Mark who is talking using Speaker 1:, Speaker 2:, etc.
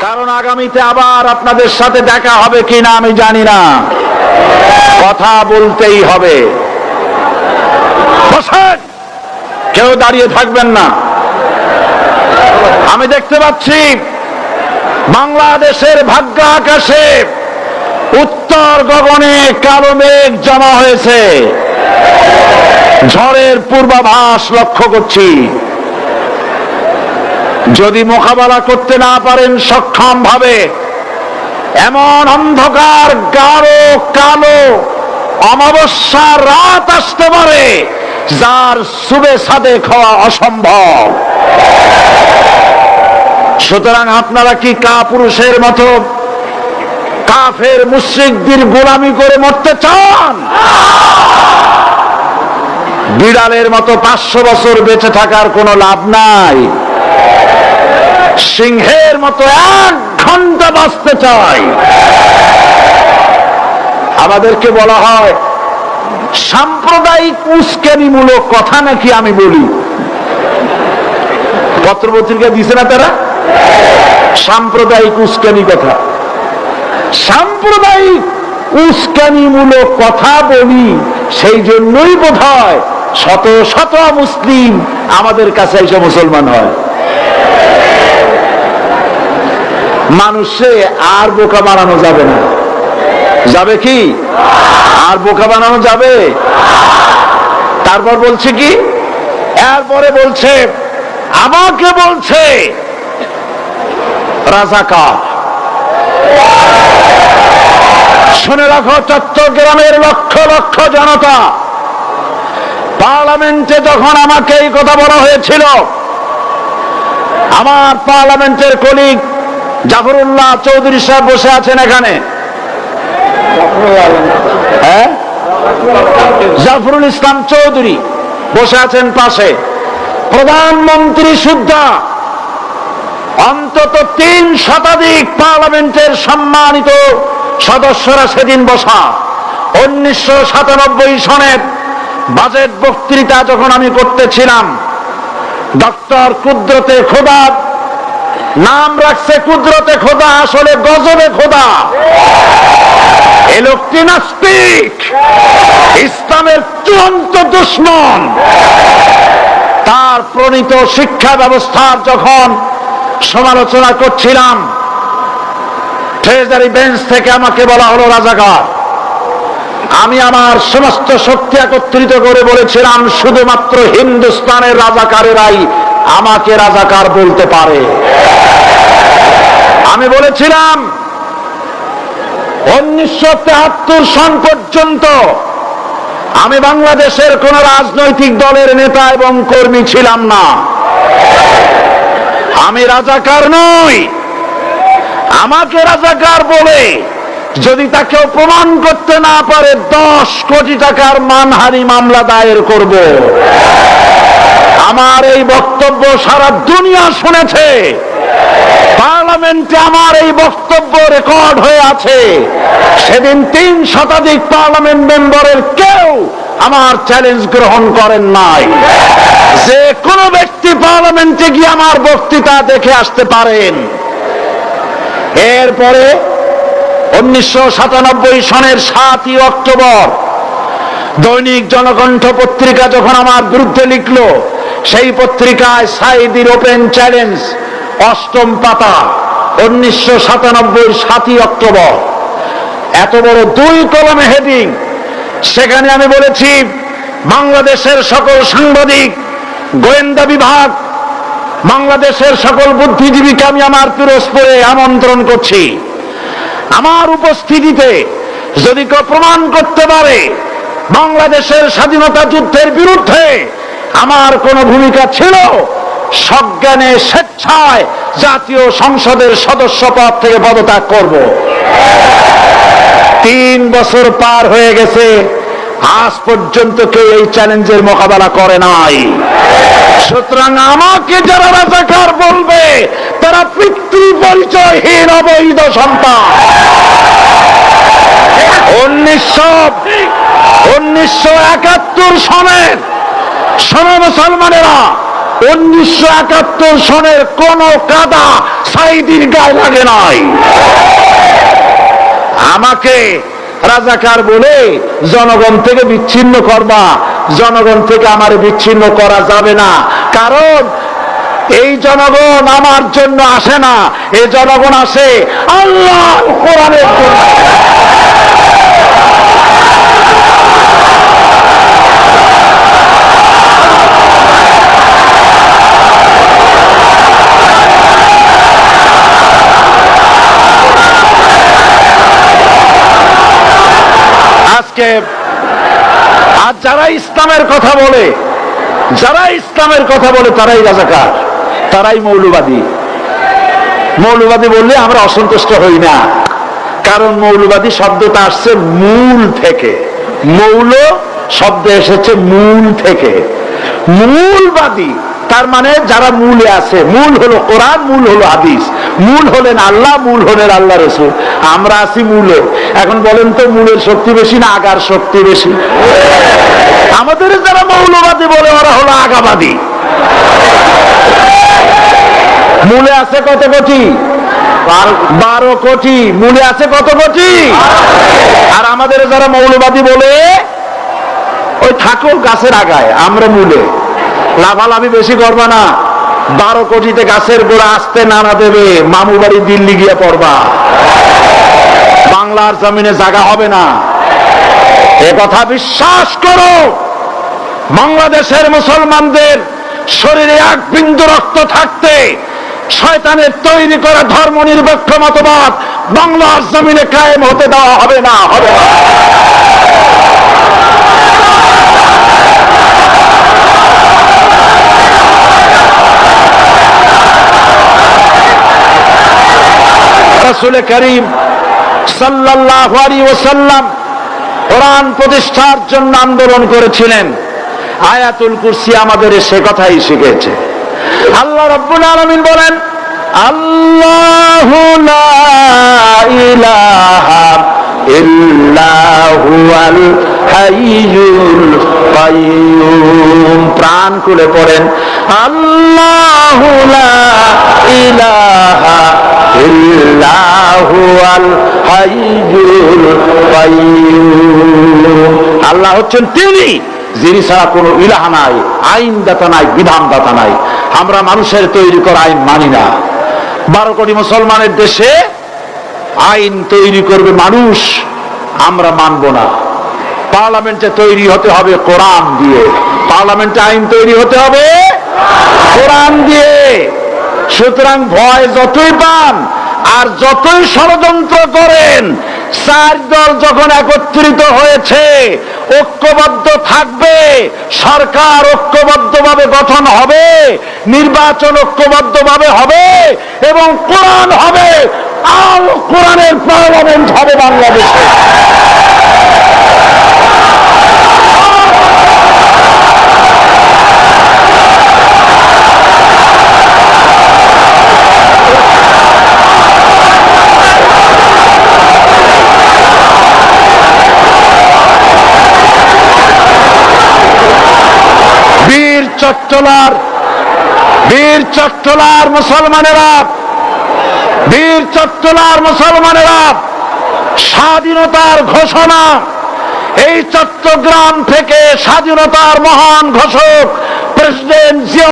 Speaker 1: কারণ আগামীতে আবার আপনাদের সাথে দেখা হবে কিনা আমি জানি না, কথা বলতেই হবে। বসেন, কেউ দাঁড়িয়ে থাকবেন না। আমি দেখতে পাচ্ছি বাংলাদেশের ভাগ্য আকাশে উত্তর গগনে কালো মেঘ জমা হয়েছে, ঝড়ের পূর্বাভাস লক্ষ্য করছি। যদি মোকাবেলা করতে না পারেন সক্ষম ভাবে, এমন অন্ধকার গাঢ় কালো অমাবস্যার রাত আসতে পারে যার সুবে সাদেক হওয়া অসম্ভব। সুতরাং আপনারা কি কাপুরুষের মতো কাফের মুশরিকদের গোলামি করে মরতে চান? বিড়ালের মতো 500 বছর বেঁচে থাকার কোনো লাভ নাই। সিংহের মতো 1 ঘন্টা বাঁচতে চাই। আমাদেরকে বলা হয় সাম্প্রদায়িক উস্কানিমূলক কথা নাকি আমি বলি। পত্রপত্রিকা দিছে না তারা? সাম্প্রদায়িক উস্কানি কথা, সাম্প্রদায়িক উস্কানিমূলক কথা বলি। সেই জন্যই বোধহয় শত শত মুসলিম আমাদের কাছে এসে মুসলমান হয়। মানুষে আর বোকা বানানো যাবে না। যাবে কি? আর বোকা বানানো যাবে? তারপর বলছে কি? এরপরে বলছে, আমাকে বলছে রাজাকার। শুনে রাখো, চট্টগ্রামের লক্ষ লক্ষ জনতা, পার্লামেন্টে যখন আমাকে এই কথা বলা হয়েছিল, আমার পার্লামেন্টের কলিগ জাফরুল্লাহ চৌধুরী সাহেব বসে আছেন এখানে। হ্যাঁ, জাফরুল ইসলাম চৌধুরী বসে আছেন পাশে। প্রধানমন্ত্রী সুদ্ধা, অন্তত 3 শতাধিক পার্লামেন্টের সম্মানিত সদস্যরা সেদিন বসা। 1997 সনের বাজেট বক্তৃতা যখন আমি করতেছিলাম, ডক্টর কুদরতে খোদা, নাম রাখছে কুদরতে খোদা, আসলে গজবে খোদা। এই লোকটি নাস্তিক, ইসলামের চূড়ান্ত দুশমন। তার প্রণীত শিক্ষা ব্যবস্থার যখন সমালোচনা করছিলাম, ট্রেজারি বেঞ্চ থেকে আমাকে বলা হলো রাজাকার। আমি আমার সমস্ত শক্তি একত্রিত করে বলেছিলাম, শুধুমাত্র হিন্দুস্তানের রাজাকারেরাই আমাকে রাজাকার বলতে পারে। আমি বলেছিলাম 1973 সন পর্যন্ত আমি বাংলাদেশের কোন রাজনৈতিক দলের নেতা এবং কর্মী ছিলাম না। আমি রাজাকার নই। আমাকে রাজাকার বলে যদি তাকে প্রমাণ করতে না পারে 10 কোটি টাকার মানহানি মামলা দায়ের করব। আমার এই বক্তব্য সারা দুনিয়া শুনেছে। পার্লামেন্টে আমার এই বক্তব্য রেকর্ড হয়ে আছে। সেদিন 3 শতাধিক পার্লামেন্ট মেম্বারের কেউ আমার চ্যালেঞ্জ গ্রহণ করেন নাই। যে কোনো ব্যক্তি পার্লামেন্টে গিয়ে আমার বক্তৃতা দেখে আসতে পারেন। এরপরে 1997 সনের 7ই অক্টোবর দৈনিক জনকণ্ঠ পত্রিকা যখন আমার বিরুদ্ধে লিখলো, সেই পত্রিকায় সাইদির ওপেন চ্যালেঞ্জ 8ম পাতা, 1997 7ই অক্টোবর, এত বড় 2 কলমে হেডিং। সেখানে আমি বলেছি, বাংলাদেশের সকল সাংবাদিক, গোয়েন্দা বিভাগ, বাংলাদেশের সকল বুদ্ধিজীবীকে আমি আমার পিরোজপুরে আমন্ত্রণ করছি। আমার উপস্থিতিতে যদি কেউ প্রমাণ করতে পারে বাংলাদেশের স্বাধীনতা যুদ্ধের বিরুদ্ধে আমার কোন ভূমিকা ছিল, সজ্ঞানে স্বেচ্ছায় জাতীয় সংসদের সদস্য পদ থেকে পদত্যাগ করব। 3 বছর পার হয়ে গেছে, আজ পর্যন্ত কেউ এই চ্যালেঞ্জের মোকাবেলা করে নাই। সুতরাং আমাকে যারা রাজাকার বলবে তারা পিতৃ পরিচয়হীন অবৈধ সন্তান। 1971 সনের শোনো মুসলমানেরা, 1971 সনের কোন কাদা সাইদির গায়ে লাগে নাই। আমাকে রাজাকার বলে জনগণ থেকে বিচ্ছিন্ন করবা, জনগণ থেকে আমার বিচ্ছিন্ন করা যাবে না। কারণ এই জনগণ আমার জন্য আসে না, এই জনগণ আসে আল্লাহ কোরআনের জন্য। আজকে আর যারা ইসলামের কথা বলে, যারা ইসলামের কথা বলে তারাই রাজাকার, তারাই মৌলবাদী। মৌলবাদী বললে আমরা অসন্তুষ্ট হই না, কারণ মৌলবাদী শব্দটা আসছে মূল থেকে। মৌল শব্দ এসেছে মূল থেকে। মূলবাদী তার মানে যারা মূলে আছে। মূল হলো কোরআন, মূল হলো হাদিস, মূল হলেন আল্লাহ, মূল হলেন আল্লাহ রাসূল। আমরা আছি মূলে। এখন বলেন তো মূলের শক্তি বেশি না আগার শক্তি বেশি? আমাদের যারা মৌলবাদী বলে ওরা হলো আগাবাদী। মূলে আছে কত কোটি? 12 কোটি। মূলে আছে কত কোটি? আর আমাদের যারা মৌলবাদী বলে ওই থাকো গাছের আগায়, আমরা মূলে। লাভালাভি বেশি করবা না, 12 কোটিতে গাছের গোড়া আসতে নানা দেবে, মামু বাড়ি দিল্লি গিয়ে পড়বা, বাংলার জমিনে জায়গা হবে না। এ কথা বিশ্বাস করো। বাংলাদেশের মুসলমানদের শরীরে এক বিন্দু রক্ত থাকতে শয়তানের তৈরি করা ধর্ম নিরপেক্ষ মতবাদ বাংলার জমিনে কায়েম হতে দেওয়া হবে না, হবে না। রাসূল করিম সাল্লাল্লাহু আলাইহি ওয়াসাল্লাম কোরআন প্রতিষ্ঠার জন্য আন্দোলন করেছিলেন। আয়াতুল কুরসি আমাদের সে কথাই শিখেছে। আল্লাহ রাব্বুল আলামিন বলেন, আল্লাহু লা ইলাহা ইল্লা হুয়াল হাইয়ুল কাইয়্যুম। প্রাণ খুলে পড়েন, আল্লাহু লা ইলাহা ইল্লা হুয়াল হাইয়ুল কাইয়্যুম। আল্লাহ হচ্ছেন তিনি, যিনি ছাড়া কোনো ইলাহ নাই, আইনদাতা নাই, বিধানদাতা নাই। আমরা মানুষের তৈরি করা আইন মানি না। 12 কোটি মুসলমানের দেশে আইন তৈরি করবে মানুষ, আমরা মানব না। পার্লামেন্টে তৈরি হতে হবে কোরআন দিয়ে, পার্লামেন্টে আইন তৈরি হতে হবে কোরআন দিয়ে। সুতরাং ভয় যতই পান আর যতই ষড়যন্ত্র করেন, 4 দল যখন একত্রিত হয়েছে, ঐক্যবদ্ধ থাকবে, সরকার ঐক্যবদ্ধভাবে গঠন হবে, নির্বাচন ঐক্যবদ্ধভাবে হবে এবং কোরআন হবে, আল কোরআনের পার্লামেন্ট হবে বাংলাদেশে। বীর চট্টলার মুসলমানেরা স্বাধীনতার ঘোষণা, এই চট্টগ্রাম থেকে স্বাধীনতার মহান ঘোষক প্রেসিডেন্ট জিয়া